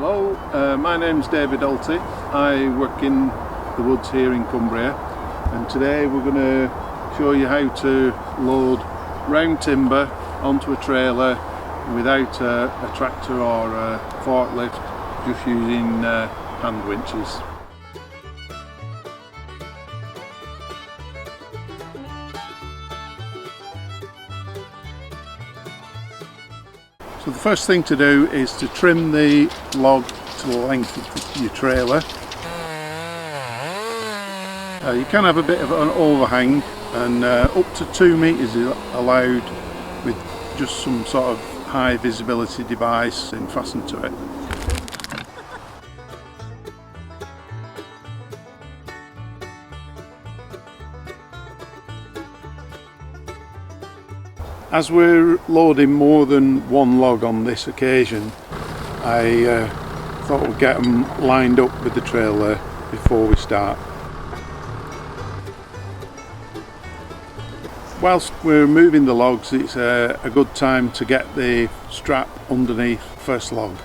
Hello, my name's David Alty. I work in the woods here in Cumbria, and today we're going to show you how to load round timber onto a trailer without a tractor or a forklift, just using hand winches. So the first thing to do is to trim the log to the length of your trailer. You can have a bit of an overhang, and up to 2 meters is allowed with just some sort of high visibility device fastened to it. As we're loading more than one log on this occasion, I thought we'd get them lined up with the trailer before we start. Whilst we're moving the logs, it's a good time to get the strap underneath the first log.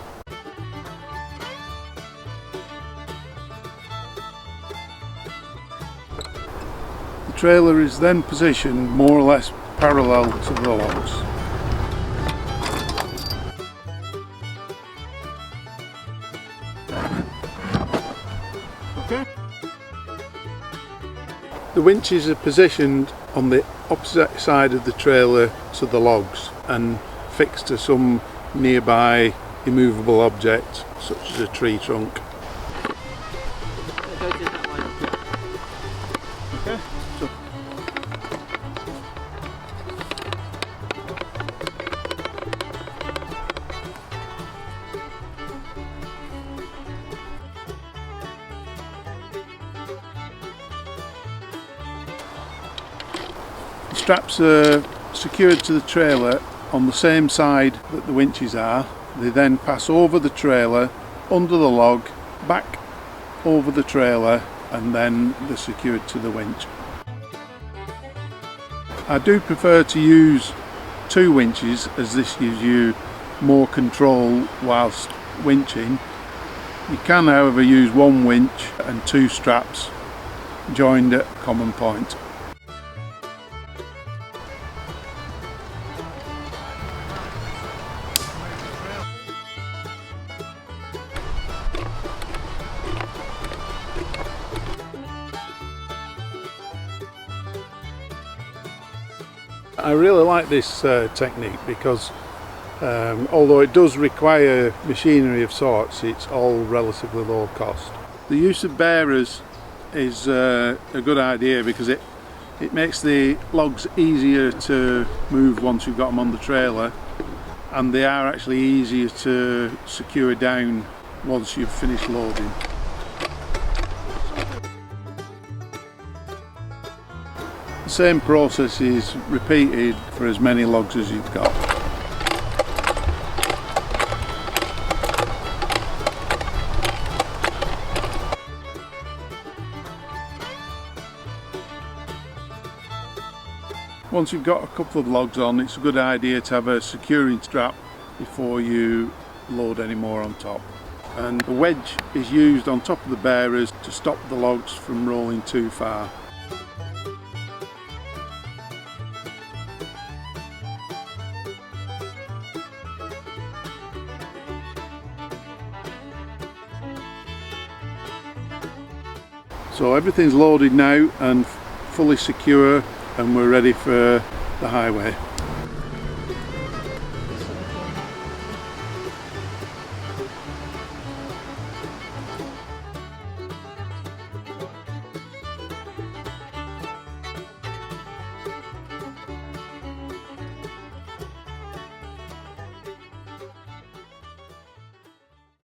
The trailer is then positioned more or less parallel to the logs. Okay. The winches are positioned on the opposite side of the trailer to the logs and fixed to some nearby immovable object such as a tree trunk. Okay. So the straps are secured to the trailer on the same side that the winches are. They then pass over the trailer, under the log, back over the trailer, and then they're secured to the winch. I do prefer to use 2 winches, as this gives you more control whilst winching. You can, however, use 1 winch and 2 straps joined at a common point. I really like this technique because although it does require machinery of sorts, it's all relatively low cost. The use of bearers is a good idea because it makes the logs easier to move once you've got them on the trailer, and they are actually easier to secure down once you've finished loading. The same process is repeated for as many logs as you've got. Once you've got a couple of logs on, it's a good idea to have a securing strap before you load any more on top. And the wedge is used on top of the bearers to stop the logs from rolling too far. So everything's loaded now and fully secure, and we're ready for the highway.